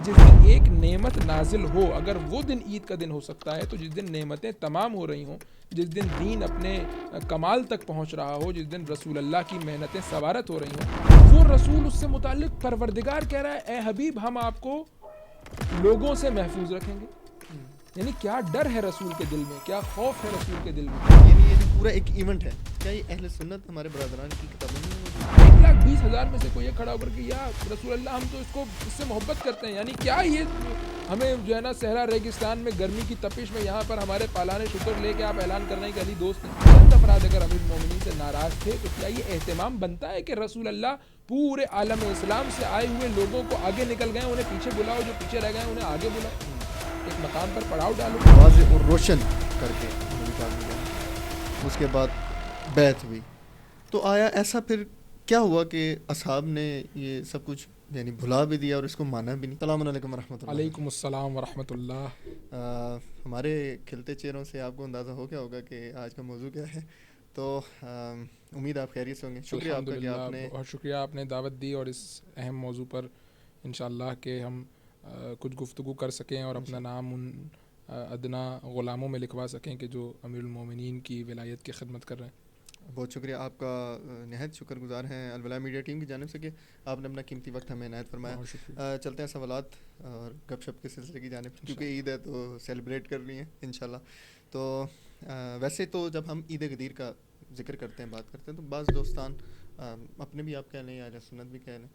جس دن ایک نعمت نازل ہو، اگر وہ دن عید کا دن ہو سکتا ہے تو جس دن نعمتیں تمام ہو رہی ہوں، جس دن دین اپنے کمال تک پہنچ رہا ہو، جس دن رسول اللہ کی محنتیں سوارت ہو رہی ہوں، وہ رسول اس سے متعلق پروردگار کہہ رہا ہے اے حبیب ہم آپ کو لوگوں سے محفوظ رکھیں گے. یعنی کیا ڈر ہے رسول کے دل میں، کیا خوف ہے رسول کے دل میں. یعنی یہ جو پورا ایک ایونٹ ہے، کیا یہ اہل سنت ہمارے برادران کی کتابوں میں 1,20,000 میں سے کوئی یہ کھڑا ہو کر کے یا رسول اللہ ہم تو اس سے محبت کرتے ہیں، یعنی کیا یہ ہمیں جو ہے نا صحرا ریگستان میں گرمی کی تپش میں یہاں پر ہمارے پالان شکر لے کے آپ اعلان کر رہے ہیں کہ علی دوست ہیں. چند افراد اگر امیر المومنین سے ناراض تھے تو کیا یہ اہتمام بنتا ہے کہ رسول اللہ پورے عالم اسلام سے آئے ہوئے لوگوں کو آگے نکل گئے، انہیں پیچھے بلاؤ، جو پیچھے رہ گئے انہیں آگے بلاؤ، ایک مقام پر پڑاؤ ڈالو. واضح اور روشن کر کے اس کے بعد بیعت ہوئی. تو آیا ایسا پھر کیا ہوا کہ اصحاب نے یہ سب کچھ یعنی بھلا بھی دیا اور اس کو مانا بھی نہیں؟ السلام علیکم ورحمۃ اللہ. علیکم السلام ورحمۃ اللہ. ہمارے کھلتے چہروں سے آپ کو اندازہ ہو گیا ہوگا کہ آج کا موضوع کیا ہے، تو امید آپ خیریت سے ہوں گے. شکریہ آپ کا کہ آپ نے، بہت شکریہ آپ نے دعوت دی اور اس اہم موضوع پر انشاءاللہ کہ ہم کچھ گفتگو کر سکیں اور اپنا نام ان ادنا غلاموں میں لکھوا سکیں کہ جو امیر المومنین کی ولایت کی خدمت کر رہے ہیں. بہت شکریہ آپ کا، نہایت شکر گزار ہیں الولاء میڈیا ٹیم کی جانب سے کہ آپ نے اپنا قیمتی وقت ہمیں عنایت فرمایا. چلتے ہیں سوالات اور گپ شپ کے سلسلے کی جانب، کیونکہ عید ہے تو سیلیبریٹ کرنی ہے انشاءاللہ. تو ویسے تو جب ہم عید غدیر کا ذکر کرتے ہیں، بات کرتے ہیں، تو بعض دوستان اپنے بھی آپ کہہ لیں یا اہل سنت بھی کہہ لیں،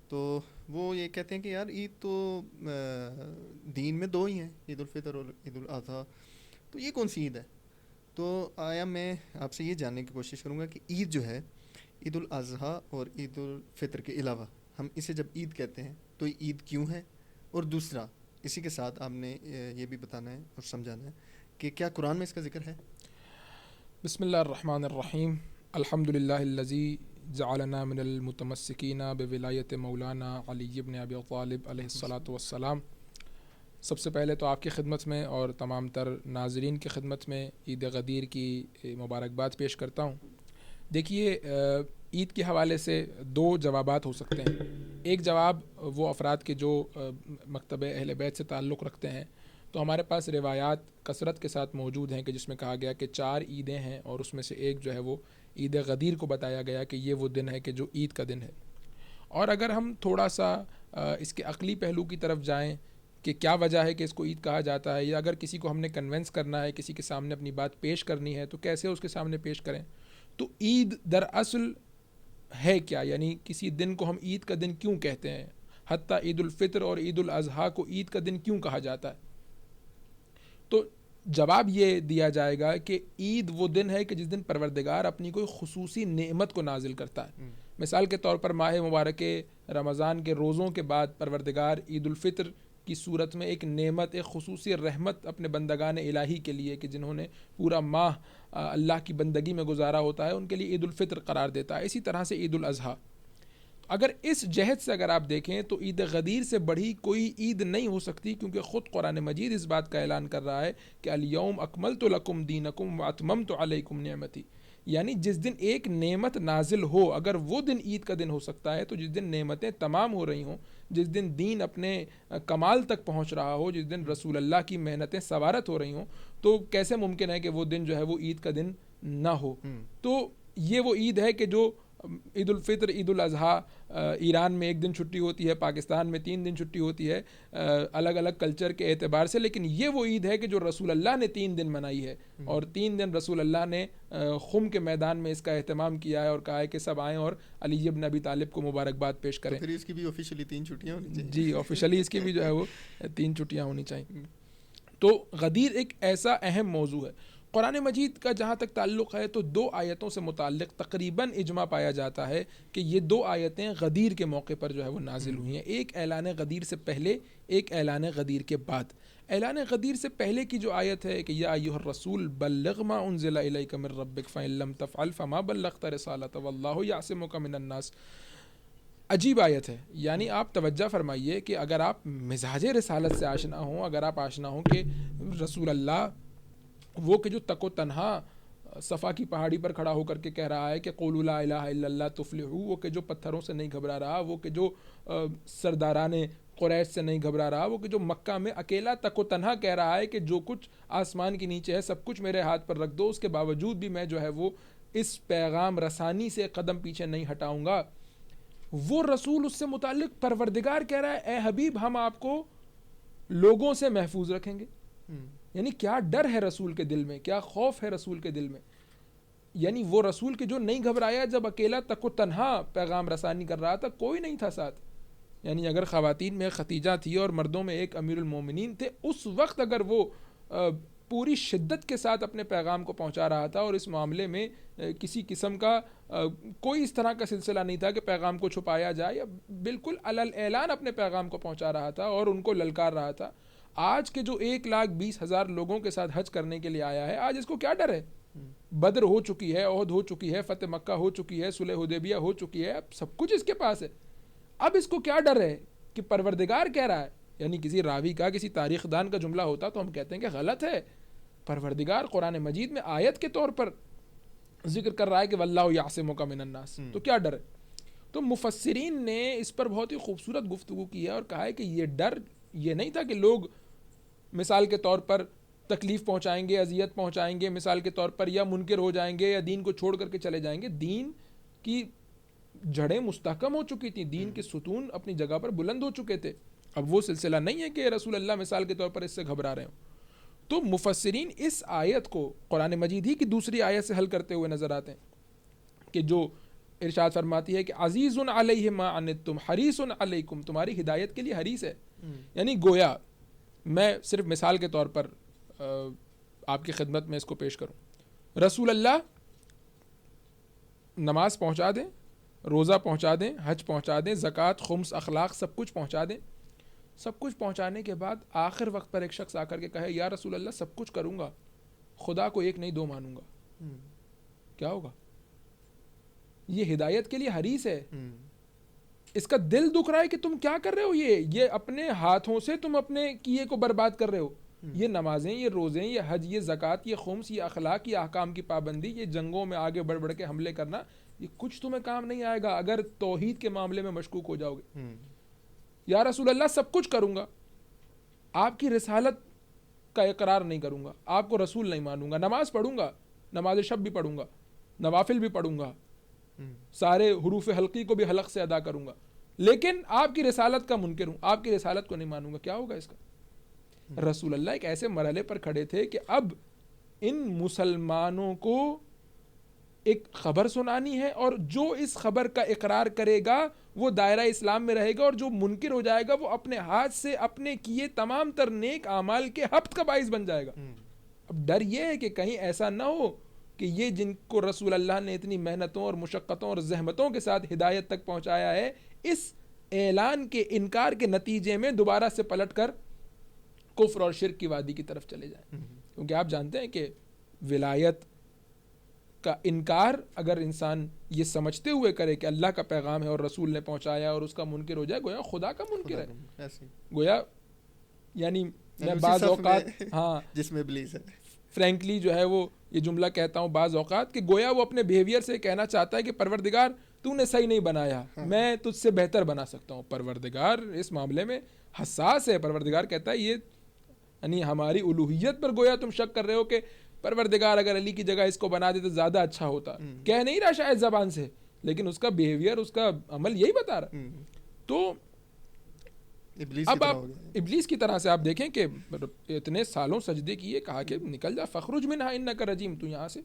تو وہ یہ کہتے ہیں کہ یار عید تو دین میں دو ہی ہیں، عید الفطر اور عید الاضحیٰ، تو یہ کون سی عید ہے؟ تو آیا میں آپ سے یہ جاننے کی کوشش کروں گا کہ عید جو ہے، عید الاضحیٰ اور عید الفطر کے علاوہ ہم اسے جب عید کہتے ہیں تو یہ عید کیوں ہے؟ اور دوسرا اسی کے ساتھ آپ نے یہ بھی بتانا ہے اور سمجھانا ہے کہ کیا قرآن میں اس کا ذکر ہے؟ بسم اللہ الرحمن الرحیم. الحمد للہ الذی جعلنا من المتمسکین بولایت مولانا علی بن ابی طالب علیہ الصلاۃ والسلام. سب سے پہلے تو آپ کی خدمت میں اور تمام تر ناظرین کی خدمت میں عید غدیر کی مبارکباد پیش کرتا ہوں. دیکھیے عید کے حوالے سے دو جوابات ہو سکتے ہیں. ایک جواب وہ افراد کے جو مکتب اہل بیت سے تعلق رکھتے ہیں، تو ہمارے پاس روایات کثرت کے ساتھ موجود ہیں کہ جس میں کہا گیا کہ 4 عیدیں ہیں اور اس میں سے ایک جو ہے وہ عید غدیر کو بتایا گیا کہ یہ وہ دن ہے کہ جو عید کا دن ہے. اور اگر ہم تھوڑا سا اس کے عقلی پہلو کی طرف جائیں کہ کیا وجہ ہے کہ اس کو عید کہا جاتا ہے، یا اگر کسی کو ہم نے کنونس کرنا ہے، کسی کے سامنے اپنی بات پیش کرنی ہے تو کیسے اس کے سامنے پیش کریں. تو عید دراصل ہے کیا، یعنی کسی دن کو ہم عید کا دن کیوں کہتے ہیں، حتیٰ عید الفطر اور عید الاضحیٰ کو عید کا دن کیوں کہا جاتا ہے. تو جواب یہ دیا جائے گا کہ عید وہ دن ہے کہ جس دن پروردگار اپنی کوئی خصوصی نعمت کو نازل کرتا ہے. مثال کے طور پر ماہ مبارک رمضان کے روزوں کے بعد پروردگار عید الفطر کی صورت میں ایک نعمت، ایک خصوصی رحمت اپنے بندگان الہی کے لیے کہ جنہوں نے پورا ماہ اللہ کی بندگی میں گزارا ہوتا ہے، ان کے لیے عید الفطر قرار دیتا ہے. اسی طرح سے عید الاضحیٰ، اگر اس جہت سے اگر آپ دیکھیں تو عید غدیر سے بڑھی کوئی عید نہیں ہو سکتی، کیونکہ خود قرآن مجید اس بات کا اعلان کر رہا ہے کہ الیوم اکملت لکم دینکم واتممت علیکم نعمتی. یعنی جس دن ایک نعمت نازل ہو، اگر وہ دن عید کا دن ہو سکتا ہے تو جس دن نعمتیں تمام ہو رہی ہوں، جس دن دین اپنے کمال تک پہنچ رہا ہو، جس دن رسول اللہ کی محنتیں سوارت ہو رہی ہوں، تو کیسے ممکن ہے کہ وہ دن جو ہے وہ عید کا دن نہ ہو. تو یہ وہ عید ہے کہ جو عید الفطر، عید الاضحیٰ، ایران میں 1 دن چھٹی ہوتی ہے، پاکستان میں 3 دن چھٹی ہوتی ہے الگ الگ کلچر کے اعتبار سے، لیکن یہ وہ عید ہے کہ جو رسول اللہ نے 3 دن منائی ہے. اور 3 دن رسول اللہ نے خم کے میدان میں اس کا اہتمام کیا ہے اور کہا ہے کہ سب آئیں اور علی بن ابی طالب کو مبارکباد پیش کریں. پھر اس کی بھی آفیشلی 3 چھٹیاں ہونی چاہیے. جی آفیشلی اس کی بھی جو ہے وہ 3 چھٹیاں ہونی چاہیے. تو غدیر ایک ایسا اہم موضوع ہے. قرآن مجید کا جہاں تک تعلق ہے تو 2 آیتوں سے متعلق تقریباً اجماع پایا جاتا ہے کہ یہ 2 آیتیں غدیر کے موقع پر جو ہے وہ نازل ہوئی ہیں. ایک اعلان غدیر سے پہلے، ایک اعلان غدیر کے بعد. اعلان غدیر سے پہلے کی جو آیت ہے کہ یا ایھا الرسول بلغ ما انزل الیک من ربک فإن لم تفعل فما بلغت رسالتہ واللہ یعصمک من الناس. عجیب آیت ہے. یعنی آپ توجہ فرمائیے کہ اگر آپ مزاج رسالت سے آشنا ہوں، اگر آپ آشنا ہوں کہ رسول اللہ وہ کہ جو تک و تنہا صفا کی پہاڑی پر کھڑا ہو کر کے کہہ رہا ہے کہ قولوا لا الہ الا اللہ تفلحوا، وہ کہ جو پتھروں سے نہیں گھبرا رہا، وہ کہ جو سرداران قریش سے نہیں گھبرا رہا، وہ کہ جو مکہ میں اکیلا تک و تنہا کہہ رہا ہے کہ جو کچھ آسمان کے نیچے ہے سب کچھ میرے ہاتھ پر رکھ دو، اس کے باوجود بھی میں جو ہے وہ اس پیغام رسانی سے قدم پیچھے نہیں ہٹاؤں گا. وہ رسول اس سے متعلق پروردگار کہہ رہا ہے اے حبیب ہم آپ کو لوگوں سے محفوظ رکھیں گے. یعنی کیا ڈر ہے رسول کے دل میں، کیا خوف ہے رسول کے دل میں. یعنی وہ رسول کے جو نہیں گھبرایا جب اکیلا تک و تنہا پیغام رسانی کر رہا تھا، کوئی نہیں تھا ساتھ. یعنی اگر خواتین میں خدیجہ تھی اور مردوں میں ایک امیر المومنین تھے، اس وقت اگر وہ پوری شدت کے ساتھ اپنے پیغام کو پہنچا رہا تھا اور اس معاملے میں کسی قسم کا کوئی اس طرح کا سلسلہ نہیں تھا کہ پیغام کو چھپایا جائے، یا بالکل علل اعلان اپنے پیغام کو پہنچا رہا تھا اور ان کو للکار رہا تھا. آج کے جو 1,20,000 لوگوں کے ساتھ حج کرنے کے لیے آیا ہے، آج اس کو کیا ڈر ہے؟ بدر ہو چکی ہے، احد ہو چکی ہے، فتح مکہ ہو چکی ہے، صلح حدیبیہ ہو چکی ہے، اب سب کچھ اس کے پاس ہے. اب اس کو کیا ڈر ہے کہ پروردگار کہہ رہا ہے. یعنی کسی راوی کا، کسی تاریخ دان کا جملہ ہوتا تو ہم کہتے ہیں کہ غلط ہے. پروردگار قرآن مجید میں آیت کے طور پر ذکر کر رہا ہے کہ واللہ یعصمک من الناس، تو کیا ڈر ہے؟ تو مفسرین نے اس پر بہت ہی خوبصورت گفتگو کی ہے اور کہا ہے کہ یہ ڈر یہ نہیں تھا کہ لوگ مثال کے طور پر تکلیف پہنچائیں گے، اذیت پہنچائیں گے مثال کے طور پر، یا منکر ہو جائیں گے، یا دین کو چھوڑ کر کے چلے جائیں گے. دین کی جڑیں مستحکم ہو چکی تھیں، دین کے ستون اپنی جگہ پر بلند ہو چکے تھے. اب وہ سلسلہ نہیں ہے کہ رسول اللہ مثال کے طور پر اس سے گھبرا رہے ہوں. تو مفسرین اس آیت کو قرآن مجید ہی کی دوسری آیت سے حل کرتے ہوئے نظر آتے ہیں کہ جو ارشاد فرماتی ہے کہ عزیز علیہ ما عنتم حریص علیکم، تمہاری ہدایت کے لیے حریص ہے. یعنی گویا میں صرف مثال کے طور پر آپ کی خدمت میں اس کو پیش کروں، رسول اللہ نماز پہنچا دیں، روزہ پہنچا دیں، حج پہنچا دیں، زکوٰۃ، خمس، اخلاق سب کچھ پہنچا دیں. سب کچھ پہنچانے کے بعد آخر وقت پر ایک شخص آ کر کے کہے یا رسول اللہ سب کچھ کروں گا، خدا کو ایک نہیں دو مانوں گا، کیا ہوگا؟ یہ ہدایت کے لیے حریص ہے، اس کا دل دکھ رہا ہے کہ تم کیا کر رہے ہو، یہ اپنے ہاتھوں سے تم اپنے کیے کو برباد کر رہے ہو. یہ نمازیں، یہ روزیں، یہ حج، یہ زکوٰۃ، یہ خمس، یہ اخلاق، یہ احکام کی پابندی، یہ جنگوں میں آگے بڑھ کے حملے کرنا، یہ کچھ تمہیں کام نہیں آئے گا اگر توحید کے معاملے میں مشکوک ہو جاؤ گے. یا رسول اللہ سب کچھ کروں گا، آپ کی رسالت کا اقرار نہیں کروں گا، آپ کو رسول نہیں مانوں گا، نماز پڑھوں گا، نماز شب بھی پڑھوں گا، نوافل بھی پڑھوں گا، سارے حروف حلقی کو بھی حلق سے ادا کروں گا، لیکن آپ کی رسالت کا منکر ہوں، آپ کی رسالت کو نہیں مانوں گا. کیا ہوگا اس کا؟ رسول اللہ ایک ایسے مرحلے پر کھڑے تھے کہ اب ان مسلمانوں کو ایک خبر سنانی ہے، اور جو اس خبر کا اقرار کرے گا وہ دائرہ اسلام میں رہے گا، اور جو منکر ہو جائے گا وہ اپنے ہاتھ سے اپنے کیے تمام تر نیک اعمال کے حبط کا باعث بن جائے گا. اب ڈر یہ ہے کہ کہیں ایسا نہ ہو کہ یہ جن کو رسول اللہ نے اتنی محنتوں اور مشقتوں اور زحمتوں کے ساتھ ہدایت تک پہنچایا ہے، اس اعلان کے انکار کے نتیجے میں دوبارہ سے پلٹ کر کفر اور شرک کی وادی کی طرف چلے جائیں. کیونکہ آپ جانتے ہیں کہ ولایت کا انکار اگر انسان یہ سمجھتے ہوئے کرے کہ اللہ کا پیغام ہے اور رسول نے پہنچایا اور اس کا منکر ہو جائے، گویا خدا کا منکر ہے. گویا یعنی میں بعض اوقات جس میں ابلیس ہے، فرینکلی جو ہے وہ یہ جملہ کہتا ہوں بعض اوقات کہ گویا وہ اپنے بیہیویئر سے کہنا چاہتا ہے کہ پروردگار تو نے صحیح نہیں بنایا، میں تجھ سے بہتر بنا سکتا ہوں. پروردگار اس معاملے میں حساس ہے. پروردگار کہتا ہے یہ یعنی ہماری الوہیت پر گویا تم شک کر رہے ہو کہ پروردگار اگر علی کی جگہ اس کو بنا دے تو زیادہ اچھا ہوتا. کہہ نہیں رہا شاید زبان سے، لیکن اس کا بیہیویئر، اس کا عمل یہی بتا رہا. تو اب آپ ابلیس کی طرح سے آپ دیکھیں کہ اتنے سالوں سجدے کیے، کہا کہ نکل جا فخرج منہا انک رجیم، تو یہاں سے.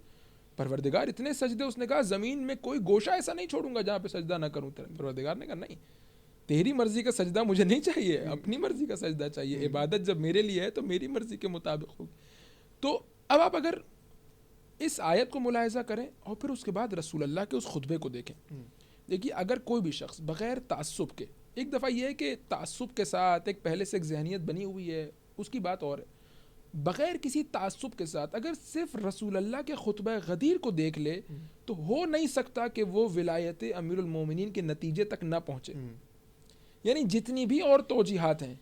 پروردگار اتنے سجدے، اس نے کہا زمین میں کوئی گوشہ ایسا نہیں چھوڑوں گا جہاں پہ سجدہ نہ کروں. پروردگار نے کہا نہیں، تیری مرضی کا سجدہ مجھے نہیں چاہیے، اپنی مرضی کا سجدہ چاہیے. عبادت جب میرے لیے ہے تو میری مرضی کے مطابق ہوگی. تو اب آپ اگر اس آیت کو ملاحظہ کریں اور پھر اس کے بعد رسول اللہ کے اس خطبے کو دیکھیں. دیکھیے اگر کوئی بھی شخص بغیر تعصب کے، ایک دفعہ یہ ہے کہ تعصب کے ساتھ ایک پہلے سے ایک ذہنیت بنی ہوئی ہے، اس کی بات اور ہے. بغیر کسی تعصب کے ساتھ اگر صرف رسول اللہ کے خطبہ غدیر کو دیکھ لے تو ہو نہیں سکتا کہ وہ ولایت امیر المومنین کے نتیجے تک نہ پہنچے. یعنی جتنی بھی اور توجیحات ہیں،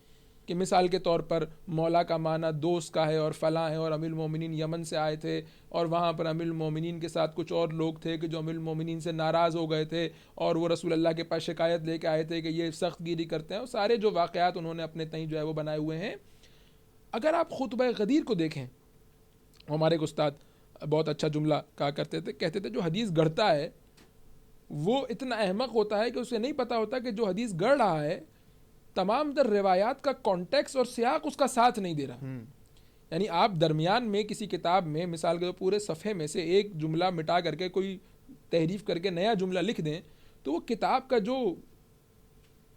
کہ مثال کے طور پر مولا کا معنی دوست کا ہے اور فلاں ہے، اور امیر المومنین یمن سے آئے تھے اور وہاں پر امیر المومنین کے ساتھ کچھ اور لوگ تھے کہ جو امیر المومنین سے ناراض ہو گئے تھے اور وہ رسول اللہ کے پاس شکایت لے کے آئے تھے کہ یہ سخت گیری کرتے ہیں، اور سارے جو واقعات انہوں نے اپنے تئیں جو ہے وہ بنائے ہوئے ہیں. اگر آپ خطبہ غدیر کو دیکھیں، ہمارے ایک استاد بہت اچھا جملہ کہا کرتے تھے، کہتے تھے جو حدیث گڑھتا ہے وہ اتنا احمق ہوتا ہے کہ اسے نہیں پتا ہوتا کہ جو حدیث گڑھ رہا ہے تمام در روایات کا کانٹیکس اور سیاق اس کا ساتھ نہیں دے رہا. یعنی آپ درمیان میں کسی کتاب میں مثال کے پورے صفحے میں سے ایک جملہ مٹا کر کے کوئی تحریف کر کے نیا جملہ لکھ دیں تو وہ کتاب کا جو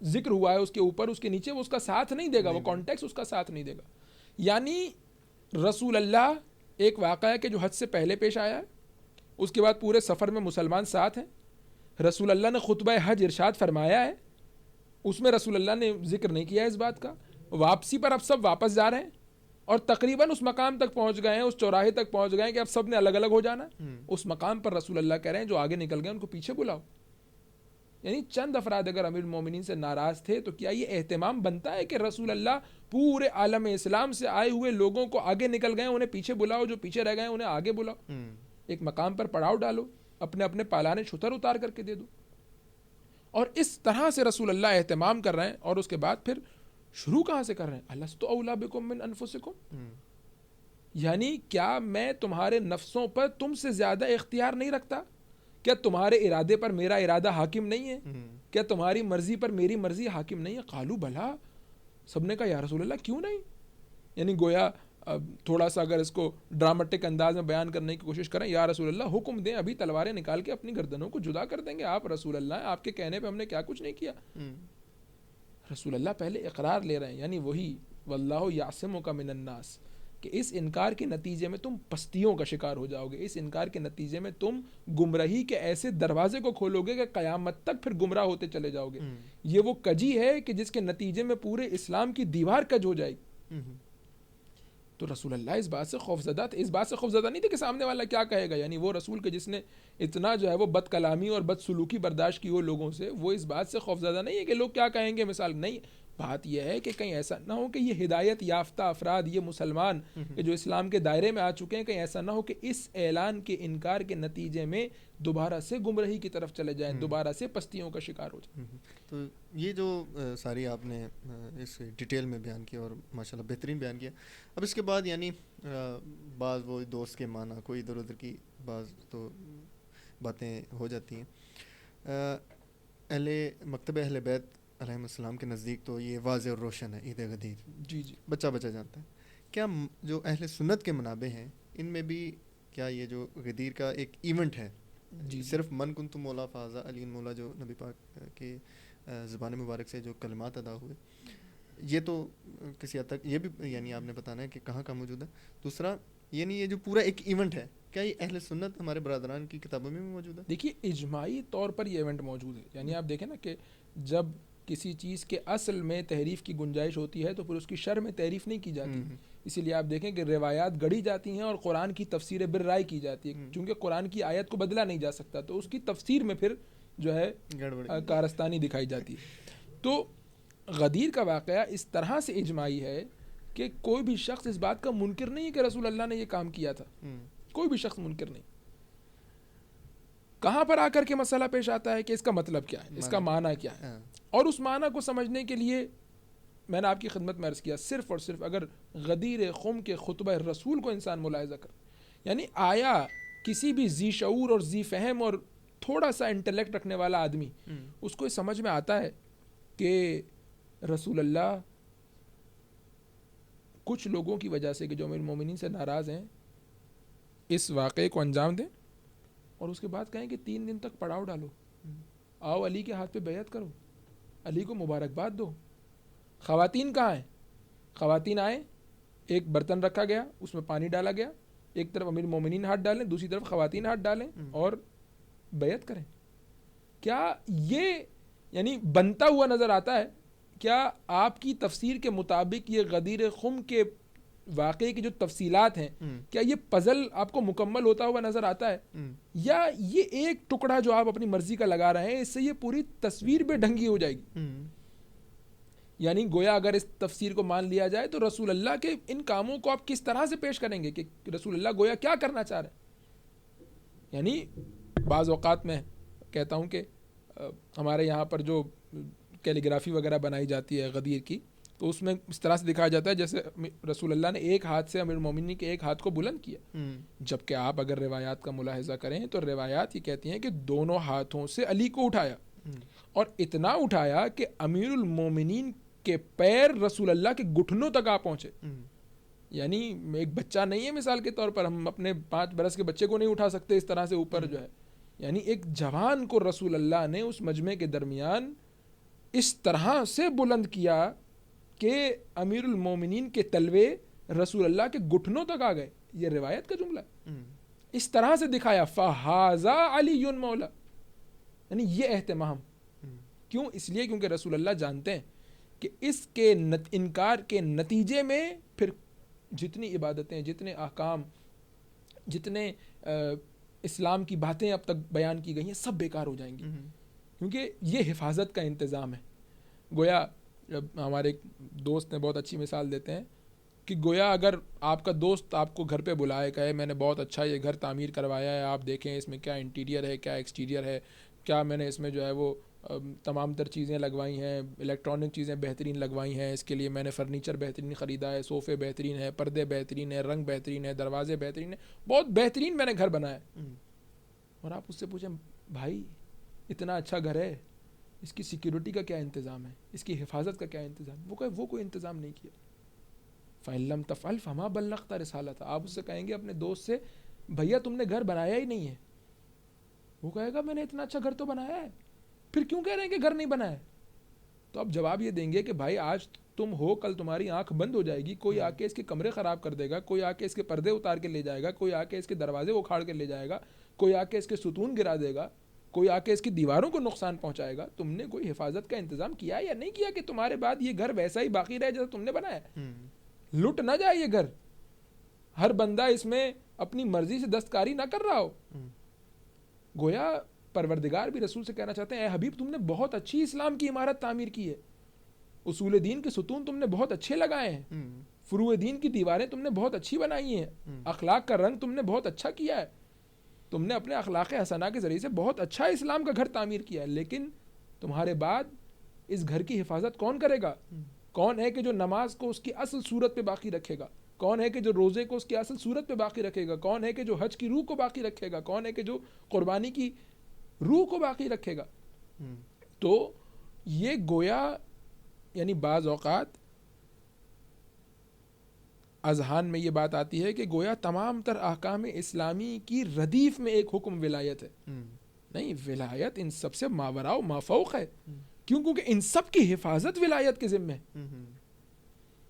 ذکر ہوا ہے اس کے اوپر اس کے نیچے وہ اس کا ساتھ نہیں دے گا، وہ کانٹیکس اس کا ساتھ نہیں دے گا. یعنی رسول اللہ ایک واقعہ ہے کہ جو حج سے پہلے پیش آیا ہے، اس کے بعد پورے سفر میں مسلمان ساتھ ہیں. رسول اللہ نے خطبہ حج ارشاد فرمایا ہے، اس میں رسول اللہ نے ذکر نہیں کیا ہے اس بات کا. واپسی پر اب سب واپس جا رہے ہیں اور تقریباً اس مقام تک پہنچ گئے ہیں، اس چوراہے تک پہنچ گئے ہیں کہ اب سب نے الگ الگ ہو جانا. اس مقام پر رسول اللہ کہہ رہے ہیں جو آگے نکل گئے ان کو پیچھے بلاؤ. یعنی چند افراد اگر امیر المومنین سے ناراض تھے تو کیا یہ اہتمام بنتا ہے کہ رسول اللہ پورے عالم اسلام سے آئے ہوئے لوگوں کو آگے نکل گئے انہیں پیچھے بلاؤ، جو پیچھے رہ گئے انہیں آگے بلاؤ. ایک مقام پر پڑاؤ ڈالو، اپنے اپنے پالانے چھتر اتار کر کے دے دو. اور اس طرح سے رسول اللہ اہتمام کر رہے ہیں. اور اس کے بعد پھر شروع کہاں سے کر رہے ہیں؟ الستو اولی بکم من انفسکم، یعنی کیا میں تمہارے نفسوں پر تم سے زیادہ اختیار نہیں رکھتا؟ کیا تمہارے ارادے پر میرا ارادہ حاکم نہیں ہے؟ کیا تمہاری مرضی پر میری مرضی حاکم نہیں ہے؟ قالو بھلا، سب نے کہا یا رسول اللہ کیوں نہیں. یعنی گویا تھوڑا سا اگر اس کو ڈرامٹک انداز میں بیان کرنے کی کوشش کریں، یا رسول اللہ حکم دیں، ابھی تلواریں نکال کے اپنی گردنوں کو جدا کر دیں گے. آپ رسول اللہ، آپ کے کہنے پہ ہم نے کیا کچھ نہیں کیا. رسول اللہ پہلے اقرار لے رہے ہیں، یعنی وہی واللہ یعصمک من الناس، کہ اس انکار کے نتیجے میں تم پستیوں کا شکار ہو جاؤ گے. اس انکار کے نتیجے میں تم گمراہی کے ایسے دروازے کو کھولو گے کہ قیامت تک پھر گمراہ ہوتے چلے جاؤ گے. یہ وہ کجی ہے کہ جس کے نتیجے میں پورے اسلام کی دیوار کج ہو جائے گی. تو رسول اللہ اس بات سے خوفزدہ تھے. اس بات سے خوفزدہ نہیں تھے کہ سامنے والا کیا کہے گا. یعنی وہ رسول کے جس نے اتنا جو ہے وہ بد کلامی اور بد سلوکی برداشت کی ہو لوگوں سے، وہ اس بات سے خوفزدہ نہیں ہے کہ لوگ کیا کہیں گے. مثال نہیں، بات یہ ہے کہ کہیں ایسا نہ ہو کہ یہ ہدایت یافتہ افراد، یہ مسلمان کہ جو اسلام کے دائرے میں آ چکے ہیں، کہیں ایسا نہ ہو کہ اس اعلان کے انکار کے نتیجے میں دوبارہ سے گمراہی کی طرف چلے جائیں، دوبارہ سے پستیوں کا شکار ہو جائیں. تو یہ جو ساری آپ نے اس ڈیٹیل میں بیان کیا اور ماشاءاللہ بہترین بیان کیا. اب اس کے بعد یعنی بعض وہ دوست کے معنی کوئی ادھر ادھر کی بعض تو باتیں ہو جاتی ہیں. مکتب اہل بیت علیہ السلام کے نزدیک تو یہ واضح اور روشن ہے عید غدیر، جی بچہ جانتا ہے. کیا جو اہل سنت کے منابع ہیں ان میں بھی کیا یہ جو غدیر کا ایک ایونٹ ہے، صرف من کنت مولا فاضا علی مولا جو نبی پاک کے زبان مبارک سے جو کلمات ادا ہوئے، یہ تو کسی حد تک یہ بھی یعنی آپ نے بتانا ہے کہ کہاں کہاں موجود ہے. دوسرا یعنی یہ جو پورا ایک ایونٹ ہے، کیا یہ اہل سنت ہمارے برادران کی کتابوں میں بھی موجود ہے؟ دیکھیے اجماعی طور پر یہ ایونٹ موجود ہے. یعنی آپ دیکھیں نا کہ جب کسی چیز کے اصل میں تحریف کی گنجائش ہوتی ہے تو پھر اس کی شرح میں تحریف نہیں کی جاتی. اسی لیے آپ دیکھیں کہ روایات گڑھی جاتی ہیں اور قرآن کی تفسیر بالرائے کی جاتی ہے، چونکہ قرآن کی آیت کو بدلا نہیں جا سکتا تو اس کی تفسیر میں پھر جو ہے کارستانی دکھائی جاتی ہے. تو غدیر کا واقعہ اس طرح سے اجماعی ہے کہ کوئی بھی شخص اس بات کا منکر نہیں ہے کہ رسول اللہ نے یہ کام کیا تھا. کوئی بھی شخص منکر نہیں. کہاں پر آ کر کے مسئلہ پیش آتا ہے کہ اس کا مطلب کیا ہے، اس کا معنی کیا ہے. اور اس معنی کو سمجھنے کے لیے میں نے آپ کی خدمت میں عرض کیا، صرف اور صرف اگر غدیر خم کے خطبہ رسول کو انسان ملاحظہ کر، یعنی آیا کسی بھی ذی شعور اور ذی فہم اور تھوڑا سا انٹلیکٹ رکھنے والا آدمی اس کو سمجھ میں آتا ہے کہ رسول اللہ کچھ لوگوں کی وجہ سے کہ جو امیر المومنین سے ناراض ہیں اس واقعے کو انجام دیں اور اس کے بعد کہیں کہ 3 دن تک پڑاؤ ڈالو، آؤ علی کے ہاتھ پہ بیعت کرو، علی کو مبارکباد دو. خواتین کہاں ہیں؟ خواتین آئیں، ایک برتن رکھا گیا، اس میں پانی ڈالا گیا، ایک طرف امیر المومنین ہاتھ ڈالیں، دوسری طرف خواتین ہاتھ ڈالیں اور بیعت کریں. کیا یہ یعنی بنتا ہوا نظر آتا ہے؟ کیا آپ کی تفسیر کے مطابق یہ غدیر خم کے واقعے کی جو تفصیلات ہیں، کیا یہ پزل آپ کو مکمل ہوتا ہوا نظر آتا ہے، یا یہ ایک ٹکڑا جو آپ اپنی مرضی کا لگا رہے ہیں اس سے یہ پوری تصویر بے ڈھنگی ہو جائے گی؟ یعنی گویا اگر اس تفسیر کو مان لیا جائے تو رسول اللہ کے ان کاموں کو آپ کس طرح سے پیش کریں گے کہ رسول اللہ گویا کیا کرنا چاہ رہے ہیں. یعنی بعض اوقات میں کہتا ہوں کہ ہمارے یہاں پر جو کیلیگرافی وغیرہ بنائی جاتی ہے غدیر کی, تو اس میں اس طرح سے دکھایا جاتا ہے جیسے رسول اللہ نے ایک ہاتھ سے امیر المومنین کے ایک ہاتھ کو بلند کیا, جبکہ آپ اگر روایات کا ملاحظہ کریں تو روایات یہ کہتی ہیں کہ دونوں ہاتھوں سے علی کو اٹھایا, اور اتنا اٹھایا کہ امیر المومنین کے پیر رسول اللہ کے گھٹنوں تک آ پہنچے. یعنی ایک بچہ نہیں ہے, مثال کے طور پر ہم اپنے 5 برس کے بچے کو نہیں اٹھا سکتے اس طرح سے اوپر جو ہے, یعنی ایک جوان کو رسول اللہ نے اس مجمع کے درمیان اس طرح سے بلند کیا کہ امیر المومنین کے تلوے رسول اللہ کے گھٹنوں تک آ گئے. یہ روایت کا جملہ ہے. اس طرح سے دکھایا فہذا علی مولا, یعنی یہ اہتمام. کیوں؟ اس لیے کیونکہ رسول اللہ جانتے ہیں کہ اس کے انکار کے نتیجے میں پھر جتنی عبادتیں, جتنے احکام, جتنے اسلام کی باتیں اب تک بیان کی گئی ہیں سب بیکار ہو جائیں گی, کیونکہ یہ حفاظت کا انتظام ہے. گویا ہمارے ایک دوست نے بہت اچھی مثال دیتے ہیں کہ گویا اگر آپ کا دوست آپ کو گھر پہ بلائے, کہے میں نے بہت اچھا یہ گھر تعمیر کروایا ہے, آپ دیکھیں اس میں کیا انٹیریئر ہے, کیا ایکسٹیریئر ہے, کیا میں نے اس میں جو ہے وہ تمام تر چیزیں لگوائی ہیں, الیکٹرانک چیزیں بہترین لگوائی ہیں, اس کے لیے میں نے فرنیچر بہترین خریدا ہے, صوفے بہترین ہے, پردے بہترین ہیں, رنگ بہترین ہے, دروازے بہترین ہیں, بہت بہترین میں نے گھر بنایا. اور آپ اس سے پوچھیں بھائی اتنا اچھا گھر ہے, اس کی سیکیورٹی کا کیا انتظام ہے, اس کی حفاظت کا کیا انتظام ہے؟ وہ کہے وہ کوئی انتظام نہیں کیا. فَإِن لَمْ تَفْعَلْ فَمَا بَلَّغْتَ رِسَالَتَهُ. آپ اس سے کہیں گے اپنے دوست سے بھیا تم نے گھر بنایا ہی نہیں ہے. وہ کہے گا میں نے اتنا اچھا گھر تو بنایا ہے, پھر کیوں کہہ رہے ہیں کہ گھر نہیں بنایا ہے؟ تو اب جواب یہ دیں گے کہ بھائی آج تم ہو, کل تمہاری آنکھ بند ہو جائے گی, کوئی آ کے اس کے کمرے خراب کر دے گا, کوئی آ کے اس کے پردے اتار کے لے جائے گا, کوئی آ کے اس کے دروازے اکھاڑ کے لے جائے گا, کوئی آ کے اس کے ستون گرا دے گا, کوئی آ کے اس کی دیواروں کو نقصان پہنچائے گا. تم نے کوئی حفاظت کا انتظام کیا یا نہیں کیا کہ تمہارے بعد یہ گھر ویسا ہی باقی رہے جیسا تم نے بنایا ہے؟ لٹ نہ جائے یہ گھر, ہر بندہ اس میں اپنی مرضی سے دستکاری نہ کر رہا ہو. گویا پروردگار بھی رسول سے کہنا چاہتے ہیں اے حبیب تم نے بہت اچھی اسلام کی عمارت تعمیر کی ہے, اصول دین کے ستون تم نے بہت اچھے لگائے ہیں, فروع دین کی دیواریں تم نے بہت اچھی بنائی ہیں, اخلاق کا رنگ تم نے بہت اچھا کیا ہے, تم نے اپنے اخلاق حسنہ کے ذریعے سے بہت اچھا اسلام کا گھر تعمیر کیا ہے. لیکن تمہارے بعد اس گھر کی حفاظت کون کرے گا؟ کون ہے کہ جو نماز کو اس کی اصل صورت پہ باقی رکھے گا؟ کون ہے کہ جو روزے کو اس کی اصل صورت پہ باقی رکھے گا؟ کون ہے کہ جو حج کی روح کو باقی رکھے گا؟ کون ہے کہ جو قربانی کی روح کو باقی رکھے گا؟ تو یہ گویا یعنی بعض اوقات اذہان میں یہ بات آتی ہے کہ گویا تمام تر احکام اسلامی کی ردیف میں ایک حکم ولایت ہے. نہیں, ولایت ان سب سے ماوراء و مافوق ہے. کیوں؟ کیونکہ ان سب کی حفاظت ولایت کے ذمہ ہے.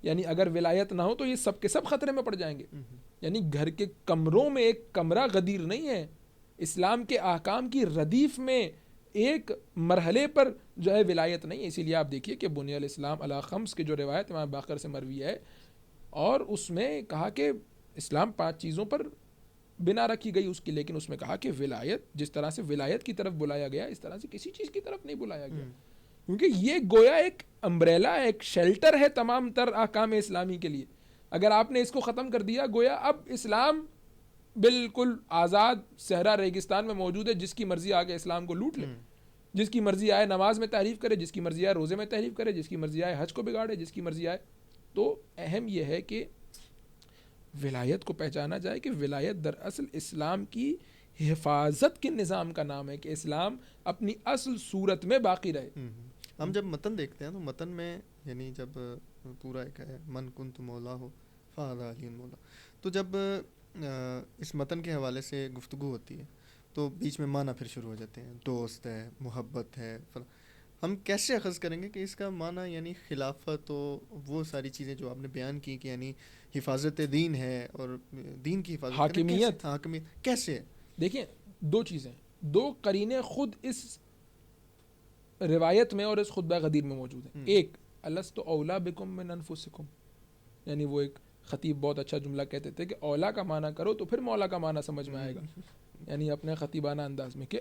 یعنی اگر ولایت نہ ہو تو یہ سب کے سب خطرے میں پڑ جائیں گے. یعنی گھر کے کمروں میں ایک کمرہ غدیر نہیں ہے, اسلام کے احکام کی ردیف میں ایک مرحلے پر جو ہے ولایت نہیں ہے. اسی لیے آپ دیکھیے کہ بنی الاسلام علی خمس کی جو روایت امام باقر سے مروی ہے, اور اس میں کہا کہ اسلام 5 چیزوں پر بنا رکھی گئی اس کی, لیکن اس میں کہا کہ ولایت, جس طرح سے ولایت کی طرف بلایا گیا اس طرح سے کسی چیز کی طرف نہیں بلایا گیا, کیونکہ یہ گویا ایک امبریلا, ایک شیلٹر ہے تمام تر احکام اسلامی کے لیے. اگر آپ نے اس کو ختم کر دیا گویا اب اسلام بالکل آزاد صحرا ریگستان میں موجود ہے, جس کی مرضی آگے اسلام کو لوٹ لے, جس کی مرضی آئے نماز میں تحریف کرے, جس کی مرضی آئے روزے میں تحریف کرے, جس کی مرضی آئے حج کو بگاڑے, جس کی مرضی آئے. تو اہم یہ ہے کہ ولایت کو پہچانا جائے کہ ولایت دراصل اسلام کی حفاظت کے نظام کا نام ہے, کہ اسلام اپنی اصل صورت میں باقی رہے. ہم جب متن دیکھتے ہیں تو متن میں یعنی جب پورا ایک ہے من کنت مولا ہو فہذا علی مولا, تو جب اس متن کے حوالے سے گفتگو ہوتی ہے تو بیچ میں معنی پھر شروع ہو جاتے ہیں, دوست ہے, محبت ہے. ہم کیسے اخذ کریں گے کہ اس کا معنی یعنی خلافت و وہ ساری چیزیں جو آپ نے بیان کی کہ یعنی حفاظت دین ہے اور دین کی حفاظت, حاکمیت کیسے ہے؟ دیکھیں 2 چیزیں, 2 قرینے خود اس روایت میں اور اس خطبہ غدیر میں موجود ہیں. ایک الست اولا بکم من انفسکم, یعنی وہ ایک خطیب بہت اچھا جملہ کہتے تھے کہ اولا کا معنی کرو تو پھر مولا کا معنی سمجھ میں آئے گا. یعنی اپنے خطیبانہ انداز میں کہ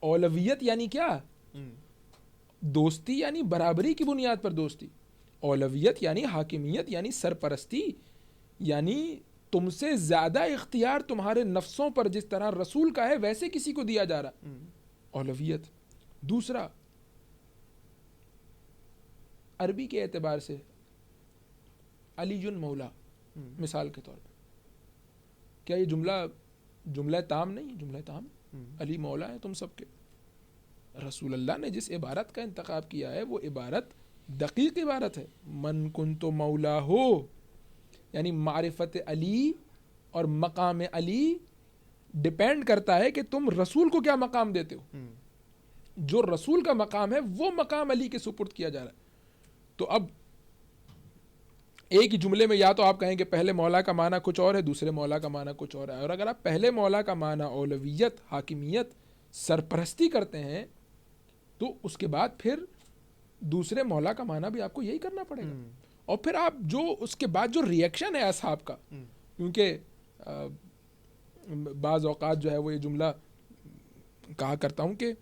اولویت یعنی کیا, دوستی یعنی برابری کی بنیاد پر دوستی. اولویت یعنی حاکمیت یعنی سرپرستی، یعنی تم سے زیادہ اختیار تمہارے نفسوں پر جس طرح رسول کا ہے ویسے کسی کو دیا جا رہا، اولویت۔ دوسرا، عربی کے اعتبار سے علی مولا مثال کے طور پہ، کیا یہ جملہ تام نہیں؟ جملہ تام، علی مولا ہے تم سب کے۔ رسول اللہ نے جس عبارت کا انتخاب کیا ہے وہ عبارت دقیق عبارت ہے، من کنت مولا ہو، یعنی معرفت علی اور مقام علی ڈیپینڈ کرتا ہے کہ تم رسول کو کیا مقام دیتے ہو۔ جو رسول کا مقام ہے وہ مقام علی کے سپرد کیا جا رہا ہے۔ تو اب ایک ہی جملے میں یا تو آپ کہیں کہ پہلے مولا کا معنی کچھ اور ہے، دوسرے مولا کا معنی کچھ اور ہے، اور اگر آپ پہلے مولا کا معنی اولویت، حاکمیت، سرپرستی کرتے ہیں تو اس کے بعد پھر دوسرے مولا کا معنی بھی آپ کو یہی کرنا پڑے گا۔ اور پھر آپ جو اس کے بعد جو ری ایکشن ہے اصحاب کا، کیونکہ بعض اوقات جو ہے وہ یہ جملہ کہا کرتا ہوں کہ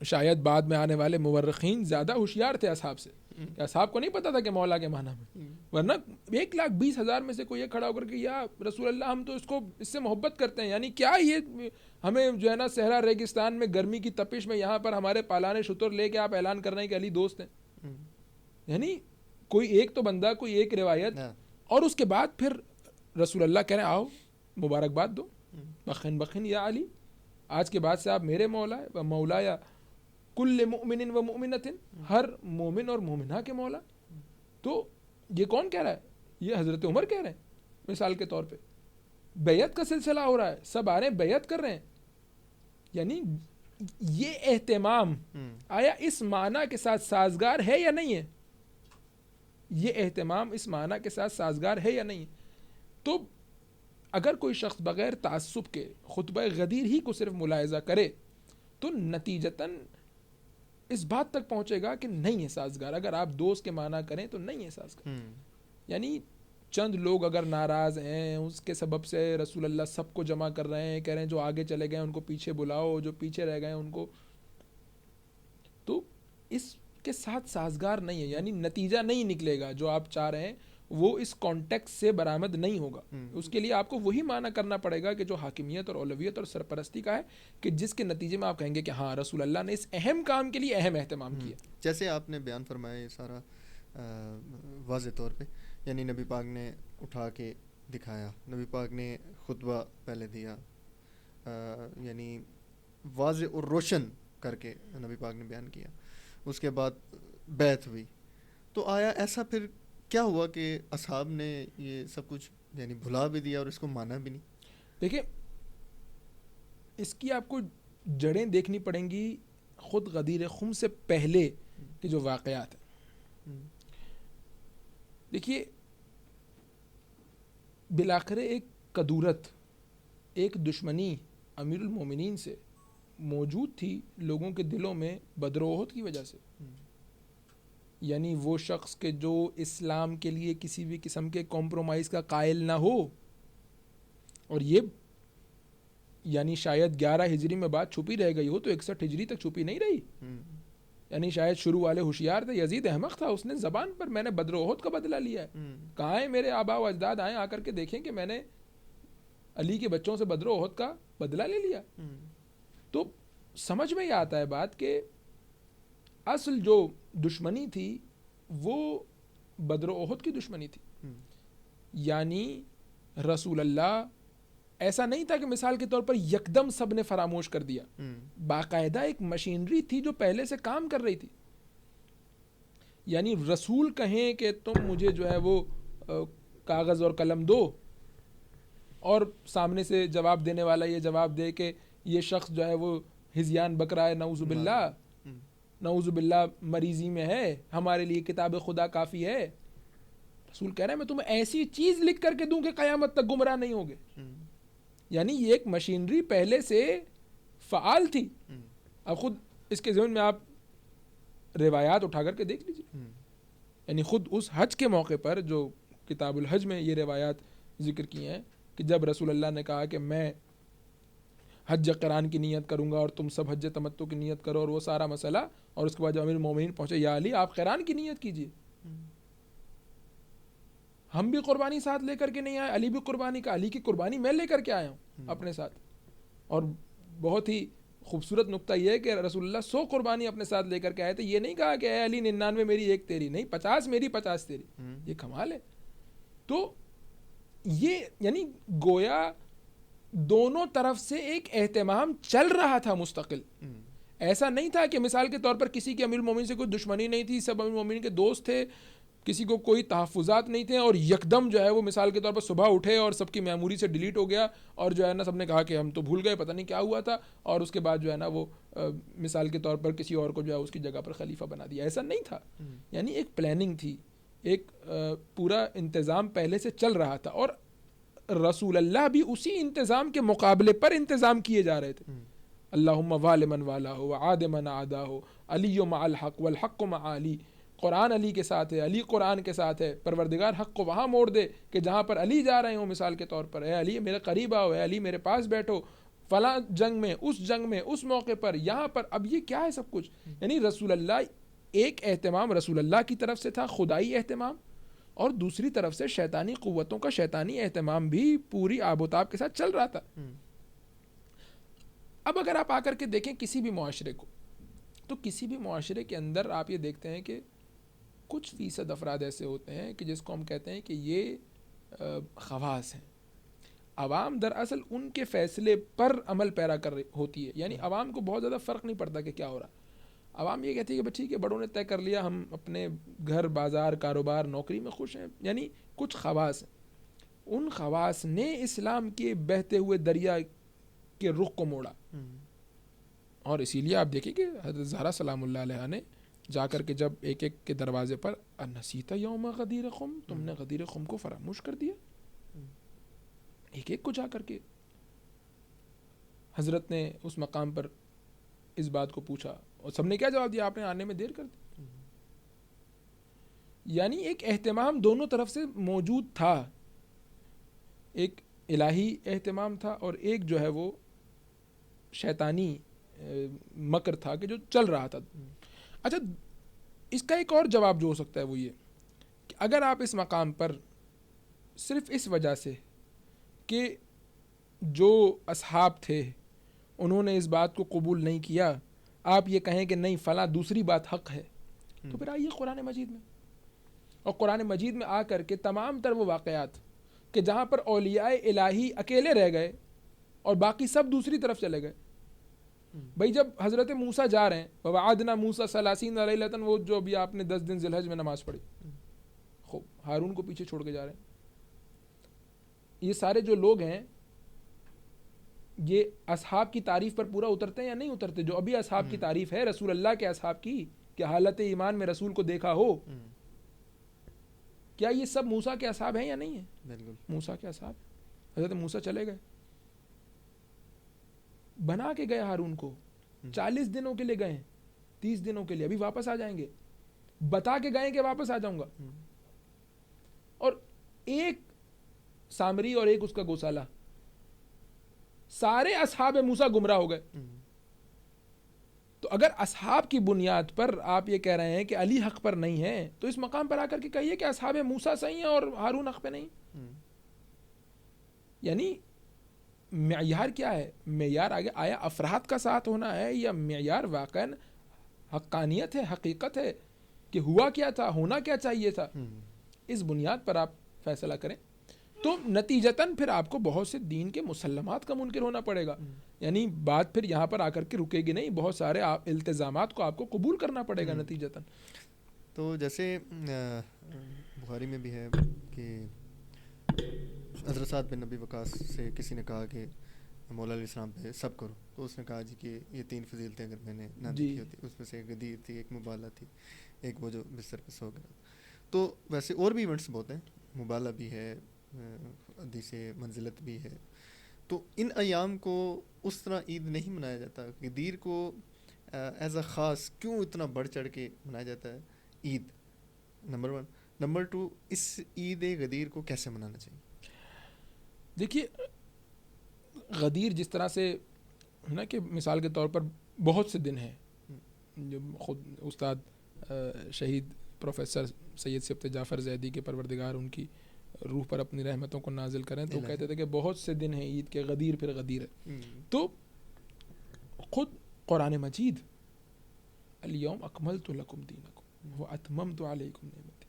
شاید بعد میں آنے والے مورخین زیادہ ہوشیار تھے اصحاب سے، کہ اصحاب کو نہیں پتا تھا کہ مولا کے معنی میں، ورنہ 1,20,000 میں سے کوئی یہ کھڑا ہو کر کے یا رسول اللہ ہم تو اس سے محبت کرتے ہیں، یعنی کیا یہ ہمیں جو ہے نا صحرا ریگستان میں گرمی کی تپش میں یہاں پر ہمارے پالانے شتر لے کے آپ اعلان کر رہے ہیں کہ علی دوست ہیں، یعنی کوئی ایک تو بندہ، کوئی ایک روایت، اور اس کے بعد پھر رسول اللہ کہہ رہے ہیں آؤ مبارکباد دو، بخن بخن یا علی، آج کے بعد سے آپ میرے مولا ہے، مولا یا کل مؤمن و مؤمنۃ، ہر مومن اور مومنہ کے مولا۔ تو یہ کون کہہ رہا ہے؟ یہ حضرت عمر کہہ رہے ہیں مثال کے طور پہ۔ بیعت کا سلسلہ ہو رہا ہے، سب آ رہے ہیں بیعت کر رہے ہیں، یعنی یہ اہتمام آیا اس معنی کے ساتھ سازگار ہے یا نہیں ہے؟ یہ اہتمام اس معنی کے ساتھ سازگار ہے یا نہیں ہے؟ تو اگر کوئی شخص بغیر تعصب کے خطبہ غدیر ہی کو صرف ملاحظہ کرے تو نتیجتاً اس بات تک پہنچے گا کہ نہیں ہے سازگار۔ اگر آپ دوست کے معنی کریں تو نہیں ہے سازگار، یعنی چند لوگ اگر ناراض ہیں اس کے سبب سے رسول اللہ سب کو جمع کر رہے ہیں، کہہ رہے ہیں جو آگے چلے گئے ان کو پیچھے بلاؤ، جو پیچھے رہ گئے ان کو، تو اس کے ساتھ سازگار نہیں ہے، یعنی نتیجہ نہیں نکلے گا جو آپ چاہ رہے ہیں وہ اس کانٹیکس سے برآمد نہیں ہوگا۔ اس کے لیے آپ کو وہی معنی کرنا پڑے گا کہ جو حاکمیت اور اولویت اور سرپرستی کا ہے، کہ جس کے نتیجے میں آپ کہیں گے کہ ہاں رسول اللہ نے اس اہم کام کے لیے اہم اہتمام کیا۔ جیسے آپ نے بیان فرمایا یہ سارا واضح طور پہ، یعنی نبی پاک نے اٹھا کے دکھایا، نبی پاک نے خطبہ پہلے دیا، یعنی واضح اور روشن کر کے نبی پاک نے بیان کیا، اس کے بعد بیعت ہوئی، تو آیا ایسا پھر کیا ہوا کہ اصحاب نے یہ سب کچھ یعنی بھلا بھی دیا اور اس کو مانا بھی نہیں؟ دیکھیں اس کی آپ کو جڑیں دیکھنی پڑیں گی خود غدیر خم سے پہلے کے جو واقعات ہیں۔ دیکھیے بالآخر ایک کدورت، ایک دشمنی امیر المومنین سے موجود تھی لوگوں کے دلوں میں بدر و احد کی وجہ سے، یعنی وہ شخص کہ جو اسلام کے لیے کسی بھی قسم کے کمپرومائز کا قائل نہ ہو، اور یہ یعنی شاید 11 ہجری میں بات چھپی رہ گئی ہو تو 61 ہجری تک چھپی نہیں رہی، یعنی شاید شروع والے ہوشیار تھے، یزید احمق تھا، اس نے زبان پر میں نے بدر و احد کا بدلہ لیا ہے، کہاں ہیں میرے آبا و اجداد، آئیں آ کر کے دیکھیں کہ میں نے علی کے بچوں سے بدر و احد کا بدلہ لے لیا۔ تو سمجھ میں یہ آتا ہے بات کہ اصل جو دشمنی تھی وہ بدر و احد کی دشمنی تھی، یعنی رسول اللہ ایسا نہیں تھا کہ مثال کے طور پر یکدم سب نے فراموش کر دیا، باقاعدہ ایک مشینری تھی جو پہلے سے کام کر رہی تھی، یعنی رسول کہیں کہ تم مجھے جو ہے وہ کاغذ اور قلم دو، اور سامنے سے جواب دینے والا یہ جواب دے کہ یہ شخص جو ہے وہ ہذیان بکرا ہے، نعوذ باللہ، نعوذ باللہ مریضی میں ہے، ہمارے لیے کتاب خدا کافی ہے۔ رسول کہہ رہے ہیں میں تمہیں ایسی چیز لکھ کر کے دوں کہ قیامت تک گمراہ نہیں ہوگے، یعنی یہ ایک مشینری پہلے سے فعال تھی۔ اب خود اس کے ذہن میں آپ روایات اٹھا کر کے دیکھ لیجیے، یعنی خود اس حج کے موقع پر جو کتاب الحج میں یہ روایات ذکر کی ہیں کہ جب رسول اللہ نے کہا کہ میں حج قران کی نیت کروں گا اور تم سب حج تمتع کی نیت کرو، اور وہ سارا مسئلہ، اور اس کے بعد جب امیر المومنین پہنچے یا علی آپ قران کی نیت کیجیے، ہم بھی قربانی ساتھ لے کر کے نہیں آئے, علی بھی قربانی کا, علی کی قربانی میں لے کر کے آیا ہوں اپنے ساتھ. اور بہت ہی خوبصورت نقطہ یہ ہے کہ رسول اللہ 100 قربانی اپنے ساتھ لے کر کے آئے تھے. یہ نہیں کہا کہ اے علی 99 میری ایک تیری, نہیں 50 میری 50 تیری. یہ کمال ہے. تو یہ یعنی گویا دونوں طرف سے ایک اہتمام چل رہا تھا مستقل. ایسا نہیں تھا کہ مثال کے طور پر کسی کے امیر المومنین سے کوئی دشمنی نہیں تھی, سب امیر المومنین کے دوست تھے, کسی کو کوئی تحفظات نہیں تھے, اور یکدم جو ہے وہ مثال کے طور پر صبح اٹھے اور سب کی میموری سے ڈیلیٹ ہو گیا, اور جو ہے نا سب نے کہا کہ ہم تو بھول گئے, پتہ نہیں کیا ہوا تھا, اور اس کے بعد جو ہے نا وہ مثال کے طور پر کسی اور کو جو ہے اس کی جگہ پر خلیفہ بنا دیا. ایسا نہیں تھا. یعنی ایک پلاننگ تھی, ایک پورا انتظام پہلے سے چل رہا تھا, اور رسول اللہ بھی اسی انتظام کے مقابلے پر انتظام کیے جا رہے تھے. اللہم والی من والا ہو وعاد من عادا ہو, علی مع الحق والحق مع علی. قرآن علی کے ساتھ ہے, علی قرآن کے ساتھ ہے. پروردگار حق کو وہاں موڑ دے کہ جہاں پر علی جا رہے ہوں, مثال کے طور پر اے علی میرے قریب آؤ, اے علی میرے پاس بیٹھو, فلاں جنگ میں, اس موقع پر, یہاں پر. اب یہ کیا ہے سب کچھ؟ یعنی رسول اللہ ایک اہتمام رسول اللہ کی طرف سے تھا, خدائی اہتمام, اور دوسری طرف سے شیطانی قوتوں کا شیطانی اہتمام بھی پوری آب و تاب کے ساتھ چل رہا تھا. اب اگر آپ آ کر کے دیکھیں کسی بھی معاشرے کو, تو کسی بھی معاشرے کے اندر آپ یہ دیکھتے ہیں کہ کچھ فیصد افراد ایسے ہوتے ہیں کہ جس کو ہم کہتے ہیں کہ یہ خواص ہیں. عوام دراصل ان کے فیصلے پر عمل پیرا کر ہوتی ہے. یعنی عوام کو بہت زیادہ فرق نہیں پڑتا کہ کیا ہو رہا ہے. عوام یہ کہتی ہے کہ ٹھیک ہے, بڑوں نے طے کر لیا, ہم اپنے گھر, بازار, کاروبار, نوکری میں خوش ہیں. یعنی کچھ خواص ہیں, ان خواص نے اسلام کے بہتے ہوئے دریا کے رخ کو موڑا. اور اسی لیے آپ دیکھیں کہ حضرت زہرا سلام اللہ علیہ نے جا کر کے جب ایک ایک کے دروازے پر انسیت یوم غدیر خم, تم نے غدیر خم کو فراموش کر دیا, ایک ایک کو جا کر کے حضرت نے اس مقام پر اس بات کو پوچھا, اور سب نے کیا جواب دیا؟ آپ نے آنے میں دیر کر دی. یعنی ایک اہتمام دونوں طرف سے موجود تھا, ایک الہی اہتمام تھا اور ایک جو ہے وہ شیطانی مکر تھا کہ جو چل رہا تھا. اچھا, اس کا ایک اور جواب جو ہو سکتا ہے وہ یہ کہ اگر آپ اس مقام پر صرف اس وجہ سے کہ جو اصحاب تھے انہوں نے اس بات کو قبول نہیں کیا, آپ یہ کہیں کہ نہیں فلاں دوسری بات حق ہے, تو پھر آئیے قرآن مجید میں, اور قرآن مجید میں آ کر کے تمام تر وہ واقعات کہ جہاں پر اولیاء الہی اکیلے رہ گئے اور باقی سب دوسری طرف چلے گئے. بھئی جب حضرت موسیٰ جا رہے ہیں, وَوَعَدْنَا مُوسَىٰ 30 لَيْلَةً, وہ جو بھی آپ نے 10 دن ذی الحج میں نماز پڑھی, خوب ہارون کو پیچھے چھوڑ کے جا رہے ہیں. یہ سارے جو لوگ ہیں یہ اصحاب کی تعریف پر پورا اترتے ہیں یا نہیں اترتے؟ جو ابھی اصحاب کی تعریف ہے رسول اللہ کے اصحاب کی, کہ حالت ایمان میں رسول کو دیکھا ہو, کیا یہ سب موسیٰ کے اصحاب ہیں یا نہیں ہیں؟ بالکل موسیٰ کے اصحاب. حضرت موسیٰ چلے گئے, بنا کے گئے ہارون کو, 40 دنوں کے لیے گئے, 30 دنوں کے لیے, ابھی واپس آ جائیں گے, بتا کے گئے کہ واپس آ جاؤں گا. اور ایک سامری اور ایک اس کا گوسالہ, سارے اصحاب موسیٰ گمراہ ہو گئے. تو اگر اصحاب کی بنیاد پر آپ یہ کہہ رہے ہیں کہ علی حق پر نہیں ہے, تو اس مقام پر آ کر کے کہیے کہ اصحاب موسیٰ صحیح ہیں اور ہارون حق پہ نہیں. یعنی معیار کیا ہے؟ معیار آگے آیا افراد کا ساتھ ہونا ہے یا معیار واقعاً حقانیت ہے, حقیقت ہے کہ ہوا کیا تھا, ہونا کیا چاہیے تھا؟ اس بنیاد پر آپ فیصلہ کریں تو نتیجتاً پھر آپ کو بہت سے دین کے مسلمات کا منکر ہونا پڑے گا. یعنی بات پھر یہاں پر آ کر کے رکے گی نہیں, بہت سارے التزامات کو آپ کو قبول کرنا پڑے گا نتیجتاً. تو جیسے بخاری میں بھی ہے کہ حضرت سعد بن نبی وقاص سے کسی نے کہا کہ مولا علیہ السلام پہ سب کرو, تو اس نے کہا جی کہ یہ 3 فضیلتیں اگر میں نے نہ دیکھی ہوتی, اس میں سے ایک غدیر تھی, ایک مبالہ تھی, ایک وہ جو بستر پہ سو گیا. تو ویسے اور بھی ایونٹس بہت ہیں, مبالہ بھی ہے, حدیث منزلت بھی ہے. تو ان ایام کو اس طرح عید نہیں منایا جاتا, غدیر کو ایز اے خاص کیوں اتنا بڑھ چڑھ کے منایا جاتا ہے عید؟ نمبر 1. نمبر 2, اس عید غدیر کو کیسے منانا چاہیے؟ دیکھیے غدیر جس طرح سے ہے نا کہ مثال کے طور پر بہت سے دن ہیں جو خود استاد شہید پروفیسر سید سبت جعفر زیدی کے پروردگار ان کی روح پر اپنی رحمتوں کو نازل کریں. تو کہتے تھے کہ بہت سے دن ہیں عید کے، غدیر پھر غدیر ہے. تو خود قرآن مجید الیوم اکملت لکم دینکم واتممت علیکم نعمتی،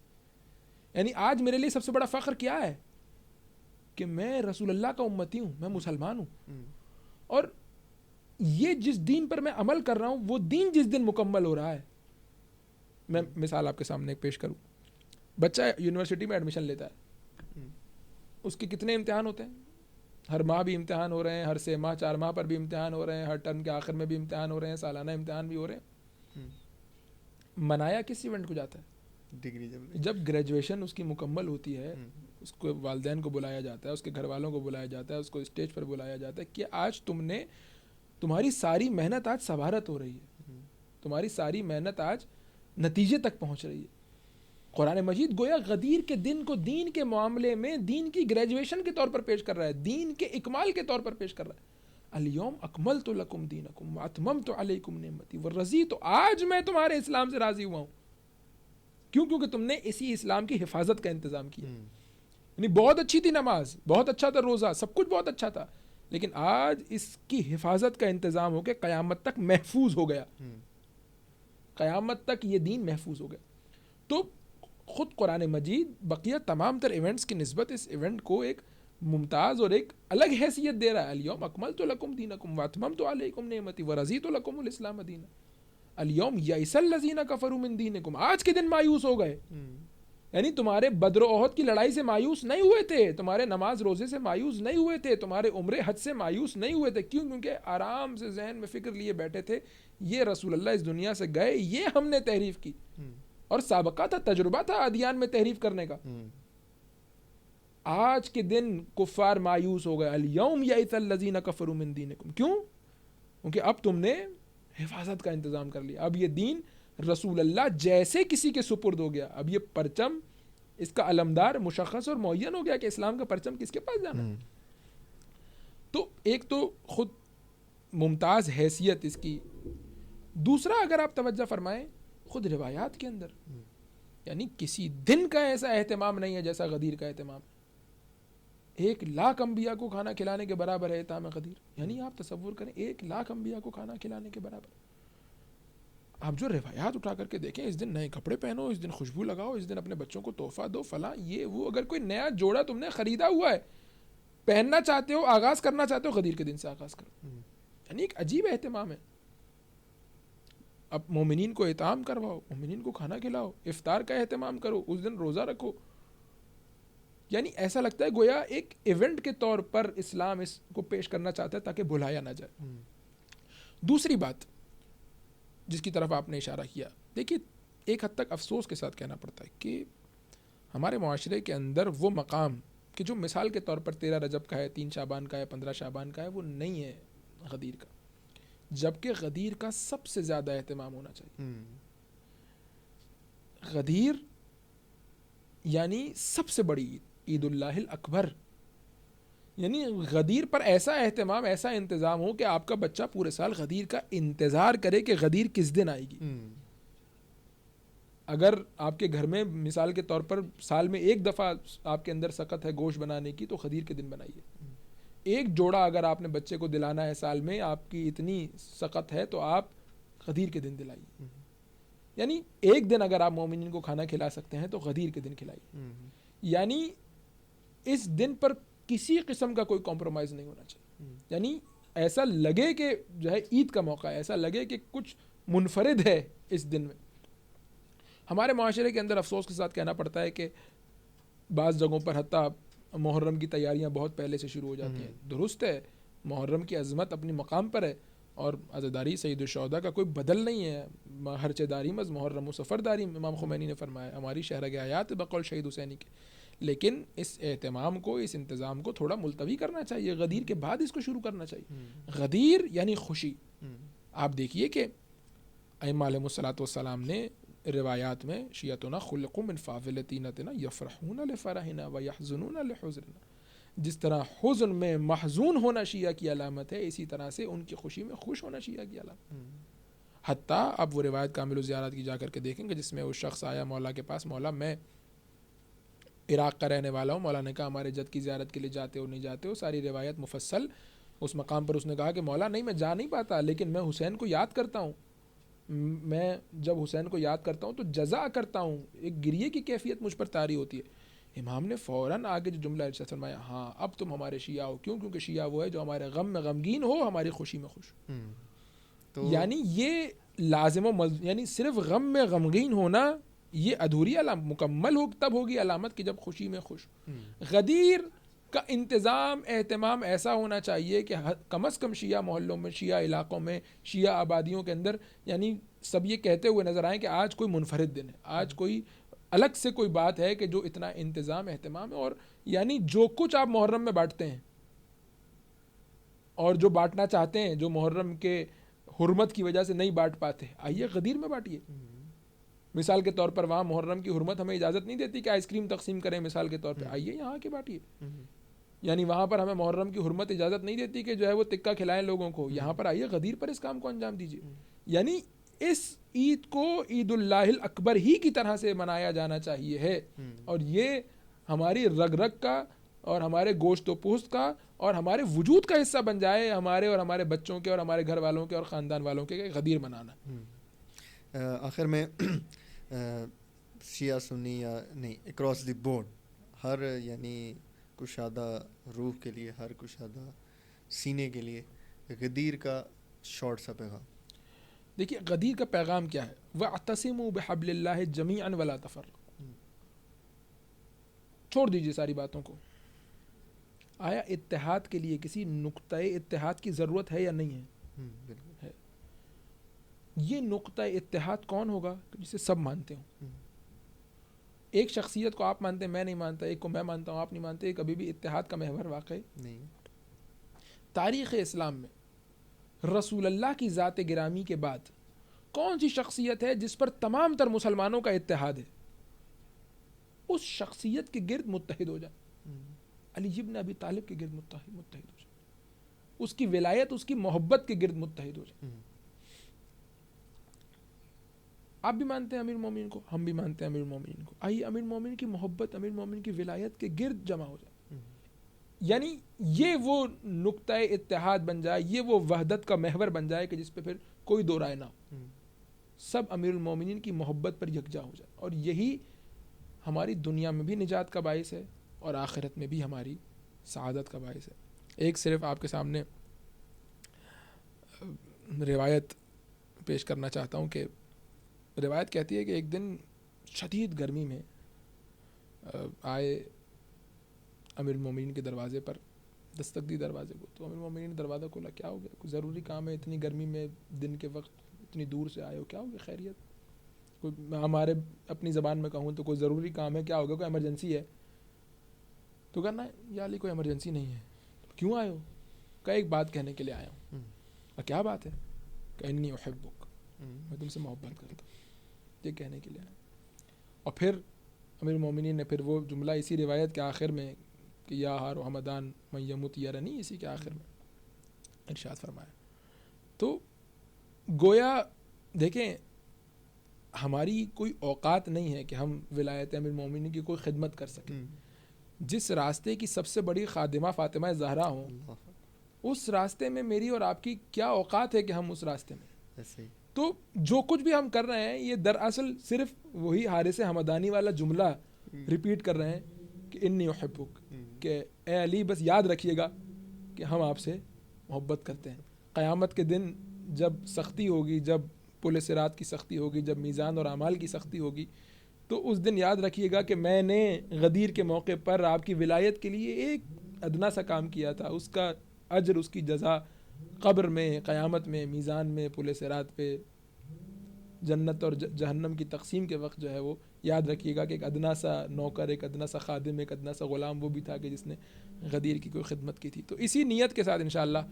یعنی آج میرے لیے سب سے بڑا فخر کیا ہے کہ میں رسول اللہ کا امتی ہوں، میں مسلمان ہوں، اور یہ جس دین پر میں عمل کر رہا ہوں وہ دین جس دن مکمل ہو رہا ہے. میں مثال آپ کے سامنے ایک پیش کروں. بچہ یونیورسٹی میں ایڈمیشن لیتا ہے، اس کے کتنے امتحان ہوتے ہیں؟ ہر ماہ بھی امتحان ہو رہے ہیں، ہر 6 ماہ 4 ماہ پر بھی امتحان ہو رہے ہیں، ہر ٹرم کے آخر میں بھی امتحان ہو رہے ہیں، سالانہ امتحان بھی ہو رہے ہیں. منایا کس ایونٹ کو جاتا ہے؟ ڈگری جب گریجویشن اس کی مکمل ہوتی ہے، اس کو والدین کو بلایا جاتا ہے، اس کے گھر والوں کو بلایا جاتا ہے، اس کو اسٹیج پر بلایا جاتا ہے کہ آج تمہاری ساری محنت آج ثمارت ہو رہی ہے، تمہاری ساری محنت آج نتیجے تک پہنچ رہی ہے. قرآن مجید گویا غدیر کے دن کو دین کے معاملے میں دین کی گریجویشن کے طور پر پیش کر رہا ہے، دین کے اکمال کے طور پر پیش کر رہا ہے. الیوم اکملت لکم دینکم واتممت علیکم نعمتی ورضیت، تو آج میں تمہارے اسلام سے راضی ہوا ہوں. کیوں؟ کیونکہ تم نے اسی اسلام کی حفاظت کا انتظام کیا. یعنی بہت اچھی تھی نماز، بہت اچھا تھا روزہ، سب کچھ بہت اچھا تھا، لیکن آج اس کی حفاظت کا انتظام ہو کے قیامت تک محفوظ ہو گیا، قیامت تک یہ دین محفوظ ہو گیا. تو خود قرآن مجید بقیہ تمام تر ایونٹس کی نسبت اس ایونٹ کو ایک ممتاز اور ایک الگ حیثیت دے رہا ہے. الیوم اکملت لکم دینکم واتممت علیکم نعمتی ورضیت لکم الاسلام دینا. الیوم یئس الذین کفروا من دینکم، آج کے دن مایوس ہو گئے. یعنی تمہارے بدر و احد کی لڑائی سے مایوس نہیں ہوئے تھے، تمہارے نماز روزے سے مایوس نہیں ہوئے تھے، تمہارے عمرے حج سے مایوس نہیں ہوئے تھے. کیوں؟ کیونکہ آرام سے ذہن میں فکر لیے بیٹھے تھے یہ رسول اللہ اس دنیا سے گئے، یہ ہم نے تحریف کی، اور سابقہ تھا، تجربہ تھا ادیان میں تحریف کرنے کا. آج کے دن کفار مایوس ہو گئے. الیوم یئس الذین کفروا من دینکم. کیوں؟ کیونکہ اب تم نے حفاظت کا انتظام کر لیا. اب یہ دین رسول اللہ جیسے کسی کے سپرد ہو گیا. اب یہ پرچم اس کا علمدار مشخص اور معین ہو گیا کہ اسلام کا پرچم کس کے پاس جانا ہے. تو ایک تو خود ممتاز حیثیت اس کی. دوسرا اگر آپ توجہ فرمائیں خود روایات کے اندر، یعنی کسی دن کا ایسا اہتمام نہیں ہے جیسا غدیر کا اہتمام. 1,00,000 انبیاء کو کھانا کھلانے کے برابر ہے اطعام غدیر. یعنی آپ تصور کریں 1,00,000 انبیاء کو کھانا کھلانے کے برابر. آپ جو روایات اٹھا کر کے دیکھیں، اس دن نئے کپڑے پہنو، اس دن خوشبو لگاؤ، اس دن اپنے بچوں کو تحفہ دو، فلاں یہ وہ. اگر کوئی نیا جوڑا تم نے خریدا ہوا ہے، پہننا چاہتے ہو، آغاز کرنا چاہتے ہو، غدیر کے دن سے آغاز کرو. یعنی ایک عجیب اہتمام ہے. اب مومنین کو اطعام کرواؤ، مومنین کو کھانا کھلاؤ، افطار کا اہتمام کرو، اس دن روزہ رکھو. یعنی ایسا لگتا ہے گویا ایک ایونٹ کے طور پر اسلام اس کو پیش کرنا چاہتا ہے تاکہ بھلایا نہ جائے. دوسری بات جس کی طرف آپ نے اشارہ کیا، دیکھیے ایک حد تک افسوس کے ساتھ کہنا پڑتا ہے کہ ہمارے معاشرے کے اندر وہ مقام کہ جو مثال کے طور پر 13 رجب کا ہے، 3 شعبان کا ہے، 15 شعبان کا ہے، وہ نہیں ہے غدیر کا. جبکہ غدیر کا سب سے زیادہ اہتمام ہونا چاہیے. غدیر یعنی سب سے بڑی عید اللہ الاکبر. یعنی غدیر پر ایسا اہتمام، ایسا انتظام ہو کہ آپ کا بچہ پورے سال غدیر کا انتظار کرے کہ غدیر کس دن آئے گی. اگر آپ کے گھر میں مثال کے طور پر سال میں 1 دفعہ آپ کے اندر سخت ہے گوشت بنانے کی، تو غدیر کے دن بنائیے. 1 جوڑا اگر آپ نے بچے کو دلانا ہے سال میں، آپ کی اتنی سخت ہے تو آپ غدیر کے دن دلائیے. یعنی 1 دن اگر آپ مومنین کو کھانا کھلا سکتے ہیں تو غدیر کے دن کھلائیے. یعنی اس دن پر کسی قسم کا کوئی کمپرومائز نہیں ہونا چاہیے. یعنی ایسا لگے کہ جو ہے عید کا موقع ہے، ایسا لگے کہ کچھ منفرد ہے اس دن میں. ہمارے معاشرے کے اندر افسوس کے ساتھ کہنا پڑتا ہے کہ بعض جگہوں پر حتیٰ محرم کی تیاریاں بہت پہلے سے شروع ہو جاتی ہیں. درست ہے، محرم کی عظمت اپنی مقام پر ہے، اور عزاداری سید الشہداء کا کوئی بدل نہیں ہے. ہرچہ داری مز محرم و سفر داری، امام خمینی نے فرمایا، ہماری شہرگ حیات بقول شہید حسینی کے. لیکن اس اہتمام کو، اس انتظام کو تھوڑا ملتوی کرنا چاہیے. غدیر کے بعد اس کو شروع کرنا چاہیے. غدیر یعنی خوشی. آپ دیکھیے کہ ائمہ علیہم الصلوۃ والسلام نے روایات میں شیعتنا خلقوا من فاضل طینتنا یفرحون لفرحنا ویحزنون لحزننا، جس طرح حزن میں محزون ہونا شیعہ کی علامت ہے، اسی طرح سے ان کی خوشی میں خوش ہونا شیعہ کی علامت. حتیٰ اب وہ روایت کامل الزیارات کی جا کر کے دیکھیں گے جس میں وہ شخص آیا مولا کے پاس، مولا میں عراق کا رہنے والا ہوں. مولا نے کہا ہمارے جد کی زیارت کے لیے جاتے ہو نہیں جاتے ہو؟ ساری روایت مفصل. اس مقام پر اس نے کہا کہ مولا نہیں میں جا نہیں پاتا، لیکن میں حسین کو یاد کرتا ہوں. میں جب حسین کو یاد کرتا ہوں تو جزا کرتا ہوں، ایک گریے کی کیفیت مجھ پر طاری ہوتی ہے. امام نے فوراً آگے جو جملہ ارشاد فرمایا، ہاں اب تم ہمارے شیعہ ہو. کیوں؟ کیونکہ شیعہ وہ ہے جو ہمارے غم میں غمگین ہو، ہماری خوشی میں خوش. یعنی یہ لازم یعنی صرف غم میں غمگین ہونا یہ ادھوری علامت، مکمل ہو تب ہوگی علامت کہ جب خوشی میں خوش. غدیر کا انتظام اہتمام ایسا ہونا چاہیے کہ کم از کم شیعہ محلوں میں، شیعہ علاقوں میں، شیعہ آبادیوں کے اندر یعنی سب یہ کہتے ہوئے نظر آئیں کہ آج کوئی منفرد دن ہے، آج کوئی الگ سے کوئی بات ہے کہ جو اتنا انتظام اہتمام ہے. اور یعنی جو کچھ آپ محرم میں بانٹتے ہیں اور جو بانٹنا چاہتے ہیں، جو محرم کے حرمت کی وجہ سے نہیں بانٹ پاتے، آئیے غدیر میں بانٹیے. مثال کے طور پر وہاں محرم کی حرمت ہمیں اجازت نہیں دیتی کہ آئس کریم تقسیم کریں، مثال کے طور پہ آئیے یہاں کے بانٹیے. یعنی وہاں پر ہمیں محرم کی حرمت اجازت نہیں دیتی کہ جو ہے وہ تکہ کھلائیں لوگوں کو، یہاں پر آئیے غدیر پر اس کام کو انجام دیجیے. یعنی اس عید کو عید اللہ الاکبر ہی کی طرح سے منایا جانا چاہیے ہے، اور یہ ہماری رگ رگ کا اور ہمارے گوشت و پوست کا اور ہمارے وجود کا حصہ بن جائے، ہمارے اور ہمارے بچوں کے اور ہمارے گھر والوں کے اور خاندان والوں کے غدیر منانا. آخر میں شیعہ سنی یا نہیں اکراس دی بورڈ ہر یعنی کشادہ روح کے لیے، ہر کشادہ سینے کے لیے غدیر کا شارٹ سا پیغام. دیکھیے غدیر کا پیغام کیا ہے؟ وَاعْتَصِمُوا بِحَبْلِ اللَّهِ جَمِيعًا وَلَا تَفَرَّقُوا. چھوڑ دیجیے ساری باتوں کو. آیا اتحاد کے لیے کسی نقطۂ اتحاد کی ضرورت ہے یا نہیں ہے؟ یہ نقطۂ اتحاد کون ہوگا جسے سب مانتے ہوں؟ ایک شخصیت کو آپ مانتے ہیں، میں نہیں مانتا، ایک کو میں مانتا ہوں، آپ نہیں مانتے، کبھی بھی اتحاد کا محور واقع نہیں. تاریخ اسلام میں رسول اللہ کی ذات گرامی کے بعد کون سی شخصیت ہے جس پر تمام تر مسلمانوں کا اتحاد ہے؟ اس شخصیت کے گرد متحد ہو جائے. علی ابن ابی طالب کے گرد متحد ہو جائے، اس کی ولایت، اس کی محبت کے گرد متحد ہو جائے. آپ بھی مانتے ہیں امیر المومنین کو، ہم بھی مانتے ہیں امیر المومنین کو، آئیے امیر المومنین کی محبت، امیر المومنین کی ولایت کے گرد جمع ہو جائے. یعنی یہ وہ نقطۂ اتحاد بن جائے، یہ وہ وحدت کا محور بن جائے کہ جس پہ پھر کوئی دو رائے نہ ہو، سب امیر المومنین کی محبت پر یکجا ہو جائے. اور یہی ہماری دنیا میں بھی نجات کا باعث ہے اور آخرت میں بھی ہماری سعادت کا باعث ہے. ایک صرف آپ کے سامنے روایت پیش کرنا چاہتا ہوں کہ روایت کہتی ہے کہ ایک دن شدید گرمی میں آئے امیر المومنین کے دروازے پر، دستک دی دروازے کو. تو امیر المومنین نے دروازہ کھولا، کیا ہو گیا؟ کوئی ضروری کام ہے؟ اتنی گرمی میں دن کے وقت اتنی دور سے آئے ہو، کیا ہو گیا؟ خیریت؟ کوئی ہمارے اپنی زبان میں کہوں تو کوئی ضروری کام ہے، کیا ہو گیا؟ کوئی ایمرجنسی ہے؟ تو کہنا ہے یا علی کوئی ایمرجنسی نہیں ہے. کیوں آئے ہو؟ کہ ایک بات کہنے کے لیے آیا ہوں. اور کیا بات ہے؟ کہ انی احبک، میں تم سے محبت کرتا ہوں، یہ کہنے کے لیے آیا. اور پھر امیر المومنین نے پھر وہ جملہ اسی روایت کے آخر میں کہ یا ہار و حمدان من یمت یرنی، اسی کے آخر میں ارشاد فرمایا. تو گویا دیکھیں ہماری کوئی اوقات نہیں ہے کہ ہم ولایت امیر المومنین کی کوئی خدمت کر سکیں. جس راستے کی سب سے بڑی خادمہ فاطمہ زہرا ہوں، اس راستے میں میری اور آپ کی کیا اوقات ہے کہ ہم اس راستے میں. تو جو کچھ بھی ہم کر رہے ہیں یہ دراصل صرف وہی حارث حمدانی والا جملہ ریپیٹ کر رہے ہیں کہ انی احبک، کہ اے علی بس یاد رکھیے گا کہ ہم آپ سے محبت کرتے ہیں. قیامت کے دن جب سختی ہوگی، جب پل صراط کی سختی ہوگی، جب میزان اور اعمال کی سختی ہوگی، تو اس دن یاد رکھیے گا کہ میں نے غدیر کے موقع پر آپ کی ولایت کے لیے ایک ادنا سا کام کیا تھا، اس کا اجر، اس کی جزا قبر میں، قیامت میں، میزان میں، پل صراط پہ، جنت اور جہنم کی تقسیم کے وقت جو ہے وہ یاد رکھیے گا کہ ایک ادنا سا نوکر، ایک ادنا سا خادم، ایک ادنا سا غلام وہ بھی تھا کہ جس نے غدیر کی کوئی خدمت کی تھی. تو اسی نیت کے ساتھ انشاءاللہ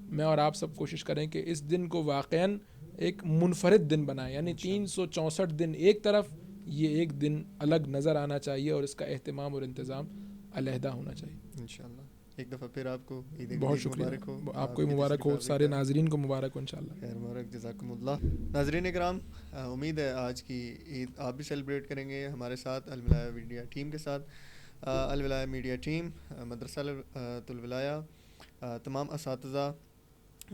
میں اور آپ سب کوشش کریں کہ اس دن کو واقعاً ایک منفرد دن بنائیں. یعنی 364 دن ایک طرف، یہ ایک دن الگ نظر آنا چاہیے اور اس کا اہتمام اور انتظام علیحدہ ہونا چاہیے. انشاءاللہ ایک دفعہ پھر آپ کو عید بہت شکریہ، مبارک ہو. آپ کو مبارک ہو، سارے ناظرین کو مبارک ہو انشاءاللہ. خیر مبارک، جزاکم اللہ. ناظرین کرام، امید ہے آج کی عید آپ بھی سیلیبریٹ کریں گے ہمارے ساتھ، المیڈیا ٹیم کے ساتھ. الولایا میڈیا ٹیم، مدرسہ الولایا، تمام اساتذہ،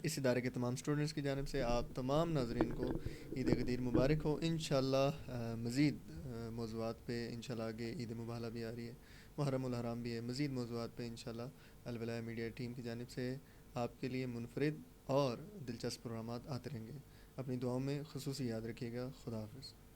اس ادارے کے تمام اسٹوڈنٹس کی جانب سے آپ تمام ناظرین کو عید غدیر مبارک ہو. انشاءاللہ مزید موضوعات پہ انشاءاللہ آگے عید مبالغہ بھی آ رہی ہے، محرم الحرام بھی ہے، مزید موضوعات پہ انشاءاللہ الولایا میڈیا ٹیم کی جانب سے آپ کے لیے منفرد اور دلچسپ پروگرامات آتے رہیں گے. اپنی دعاؤں میں خصوصی یاد رکھیے گا. خدا حافظ.